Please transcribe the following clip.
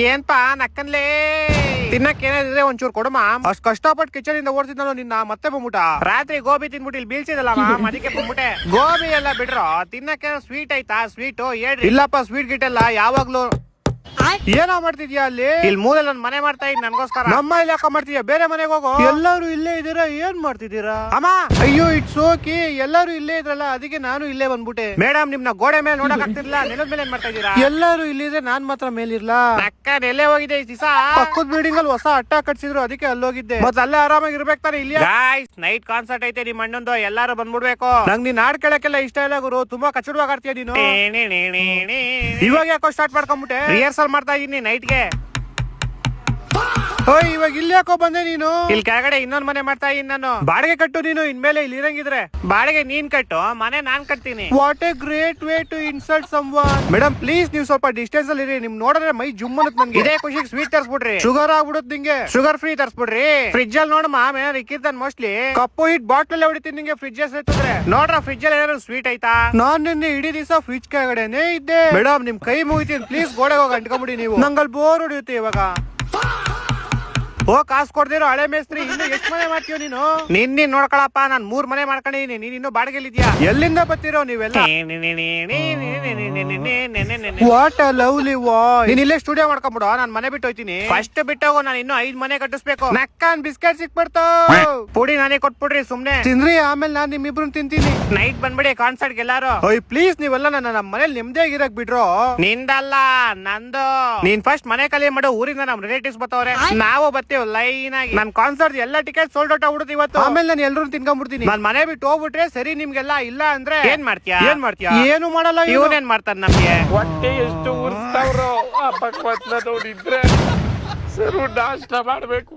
ಏನ್ಪಾ ನಕ್ಕನ್ಲೇ ತಿನ್ನಕ್ಕೆ ಏನಾದ್ರೆ ಒಂಚೂರು ಕೊಡಮ್ಮ. ಅಷ್ಟ್ ಕಷ್ಟಪಟ್ಟು ಕಿಚನ್ ಇಂದ ಓಡ್ತಿದ್ನಲ್ಲ ನಿನ್ನ ಮತ್ತೆ ಬಂದ್ಬಿಟ್ಟ. ರಾತ್ರಿ ಗೋಬಿ ತಿನ್ಬಿಟ್ಟು ಇಲ್ಲಿ ಬೀಳ್ಸಿದಲ್ಲ ಅದಕ್ಕೆ ಬಂದ್ಬಿಟ್ಟೆ. ಗೋಬಿ ಎಲ್ಲ ಬಿಡ್ರೋ, ತಿನ್ನಕ್ಕೆ ಸ್ವೀಟ್ ಐತಾ? ಸ್ವೀಟ್ ಹೇಳ್ರಿ. ಇಲ್ಲಪ್ಪ ಸ್ವೀಟ್ ಗಿಟ್ ಎಲ್ಲ ಯಾವಾಗ್ಲೂ. ಏನೋ ಮಾಡ್ತಿದ್ಯಾ ಅಲ್ಲಿ? ಇಲ್ಲಿ ಮೂಲೆ ನನ್ ಮನೆ ಮಾಡ್ತಾ ಇದ್ ನನ್ಗೋಸ್ಕರ. ನಮ್ಮ ಇಲ್ಲಿ ಯಾಕ ಮಾಡ್ತಿದ್ಯಾ? ಬೇರೆ ಮನೆಗೆ ಹೋಗೋ. ಎಲ್ಲರೂ ಇಲ್ಲೇ ಇದೀರಾ, ಏನ್ ಮಾಡ್ತಿದ್ದೀರಾ? ಅಮ್ಮ ಅಯ್ಯೋ ಇಟ್ಸ್ ಓಕೆ, ಎಲ್ಲರೂ ಇಲ್ಲೇ ಇದ್ರಲ್ಲ ಅದಕ್ಕೆ ನಾನು ಇಲ್ಲೇ ಬಂದ್ಬಿಟ್ಟೆ. ಮೇಡಮ್ ನಿಮ್ನ ಗೋಡೆ ಮೇಲೆ ನೋಡಕ್ ಆಗ್ತಿರ್ಲಿಲ್ಲ, ನೆಲದ ಮೇಲೆ ಏನ್ ಮಾಡ್ತಾ ಇದೀರಾ? ಎಲ್ಲರೂ ಇಲ್ಲಿದ್ರೆ ನಾನ್ ಮಾತ್ರ ಮೇಲಿರ್ಲಾ? ಅಕ್ಕ ಎಲ್ಲೇ ಹೋಗಿದೆ ಈ ದಿವಸ? ಪಕ್ಕದ ಬಿಲ್ಡಿಂಗ್ ಅಲ್ಲಿ ಹೊಸ ಅಟ್ಟ ಕಟ್ಸಿದ್ರು, ಅದಕ್ಕೆ ಅಲ್ಲೋಗಿದ್ದೆ. ಮತ್ತೆ ಅಲ್ಲೇ ಆರಾಮಾಗಿ ಇರ್ಬೇಕು ತಾನೆ. ಇಲ್ಲಿ ನೈಟ್ ಕಾನ್ಸರ್ಟ್ ಐತೆ ನಿಮ್ ಅಣ್ಣಂದು, ಎಲ್ಲಾರು ಬಂದ್ಬಿಡ್ಬೇಕು. ನಂಗ್ ನೀನ್ ಹಾಡ್ ಕೇಳಕ್ಕೆಲ್ಲ ಇಷ್ಟ ಇಲ್ಲ ಗುರು, ತುಂಬಾ ಕಚ್ಚಡವಾಗಿ ಆಡ್ತೀಯ ನೀನು. ಇವಾಗ ಯಾಕೋ ಸ್ಟಾರ್ಟ್ ಮಾಡ್ಕೊಂಡ್ಬಿಟ್ಟೆ? ರಿಹರ್ಸಲ್ ಮಾಡ್ತಾ ಇದೀನಿ ನೈಟ್ಗೆ. ಓಯ್ ಇವಾಗ ಇಲ್ಲಿ ಯಾಕೋ ಬಂದೆ ನೀನು? ಇಲ್ಲಿ ಕೆಳಗಡೆ ಇನ್ನೊಂದ್ ಮನೆ ಮಾಡ್ತಾ ಇದೀನಿ ನಾನು. ಬಾಡಿಗೆ ಕಟ್ಟು ನೀನು, ಇನ್ಮೇಲೆ ಇಲ್ಲಿ ಇರಂಗಿದ್ರೆ. ಬಾಡಿಗೆ ನೀನ್ ಕಟ್ಟು, ಮನೆ ನಾನ್ ಕಟ್ತೀನಿ. What a great way to insult someone. Madam please ನೀವು ಸ್ವಲ್ಪ ಡಿಸ್ಟೆನ್ಸ್ ಅಲ್ಲಿ ಇರಿ. ನಿಮ್ ನೋಡಿದ್ರೆ ಮೈ ಜುಮ್ ಅನ್ನತ್ ನನ್ಗೆ. ಇದೇ ಖುಷಿಗೆ ಸ್ವೀಟ್ ತರ್ಸ್ಬಿಡ್ರಿ, ಶುಗರ್ ಆಗ್ಬಿಡುತ್ತೆ ನಿಂಗೆ. Sugar free ತರ್ಸ್ಬಿಡ್ರಿ. ಫ್ರಿಜ್ ಅಲ್ಲಿ ನೋಡಮ್ಮ ಏನಾದ್ರು ಇಕ್ಕಿರ್ತಾನೆ ಮೋಸ್ಟ್ಲಿ. ಕಪ್ಪು ಹಿಟ್ ಬಾಟ್ಲ್ ಹೊಡಿತೀನಿ ನಿಂಗೆ ಫ್ರಿಜ್ ಸೇರ್ತದ್ರೆ. ನೋಡ್ರ ಫ್ರಿಜ್ ಅಲ್ಲಿ ಏನಾದ್ರು ಸ್ವೀಟ್ ಐತಾ? ನಾನ್ ನಿನ್ನೆ ಇಡೀ ದಿವಸ ಫ್ರಿಜ್ ಕೆಳಗಡೆನೆ ಇದ್ದೆ. ಮೇಡಮ್ ನಿಮ್ ಕೈ ಮುಗಿತೀನಿ ಪ್ಲೀಸ್, ಗೋಡೆಗೆ ಹೋಗಿ ಅಂಟ್ಕೊಂಬಿಡಿ ನೀವು. ನಂಗಲ್ಲಿ ಬೋರ್ ಹೊಡಿಯುತ್ತೆ ಇವಾಗ. ಓ ಕಾಸು ಕೊಡ್ದಿರೋ ಹಳೆ ಮೇಸ್ತ್ರಿ, ಇನ್ನು ಎಷ್ಟು ಮನೆ ಮಾಡ್ತೀವ ನೀನು? ನಿನ್ನ ನೋಡ್ಕೊಳಪ್ಪ, ನಾನ್ 3 ಮನೆ ಮಾಡ್ಕೊಂಡಿದೀನಿ, ನೀನ್ ಇನ್ನು ಬಾಡಿಗೆಲಿದ್ಯಾ? ಎಲ್ಲಿಂದ ಬರ್ತಿರೋ ನೀವೆಲ್ಲ? What a lovely voice. ನೀನ್ ಇಲ್ಲೇ ಸ್ಟುಡಿಯೋ ಮಾಡ್ಕೊಂಡ್ಬಿಡು, ನಾನ್ ಮನೆ ಬಿಟ್ಟು ಹೋಯ್ತೀನಿ. ಫಸ್ಟ್ ಬಿಟ್ಟೋಗು, ನಾನು ಇನ್ನು 5 ಮನೆ ಕಟ್ಟಿಸ್ಬೇಕು. ನಕ್ಕನ್ ಬಿಸ್ಕೆಟ್ ಸಿಕ್ಬಿಡ್ತಾವ, ಪುಡಿ ನಾನೇ ಕೊಟ್ಬಿಡ್ರಿ, ಸುಮ್ನೆ ತಿನ್ರಿ, ಆಮೇಲೆ ನಾನ್ ನಿಮ್ಮಿಬ್ರು ತಿಂತೀನಿ. ನೈಟ್ ಬಂದ್ಬಿಡಿ ಕಾನ್ಸರ್ಟ್ ಎಲ್ಲಾರು. ಓಯ್ ಪ್ಲೀಸ್ ನೀವೆಲ್ಲ ನನ್ನ ನಮ್ಮ ಮನೇಲಿ ನೆಮ್ಮದಿಯಾಗಿ ಇರಕ್ ಬಿಡ್ರೋ. ನಿಂದಲ್ಲ ನಂದು. ನೀನ್ ಫಸ್ಟ್ ಮನೆ ಖಾಲಿ ಮಾಡು, ಊರಿಂದ ನಮ್ ರಿಲೇಟಿವ್ಸ್ ಬರ್ತಾವ್ರೆ, ನಾವು ಬರ್ತೀವಿ ಲೈನ್ ಆಗಿ. ನನ್ ಕಾನ್ಸರ್ಟ್ ಎಲ್ಲ ಟಿಕೆಟ್ ಸೋಲ್ಡ್ ಔಟ್ ಆಗ್ಬಿಡುತ್ತೆ ಇವತ್ತು. ಆಮೇಲೆ ನಾನು ಎಲ್ಲರೂ ತಿನ್ಕೊಂಡ್ಬಿಡ್ತೀನಿ. ನಾನ್ ಮನೆ ಬಿಟ್ಟು ಹೋಗ್ಬಿಟ್ರೆ ಸರಿ ನಿಮ್ಗೆಲ್ಲ, ಇಲ್ಲ ಅಂದ್ರೆ ಏನ್ ಮಾಡ್ತೀಯಾ? ಏನು ಮಾಡಲ್ಲ. ಇವನೇನ್ ಮಾಡ್ತಾನ ನಮ್ಗೆ? ಹೊಟ್ಟೆ ಎಷ್ಟು ಉರ್ಸ್ತಾವ್ರೋ ಆ ಭಗವಂತನ ನೋಡಿದ್ರೆ ಸರು ನಾಷ್ಟ ಮಾಡ್ಬೇಕು.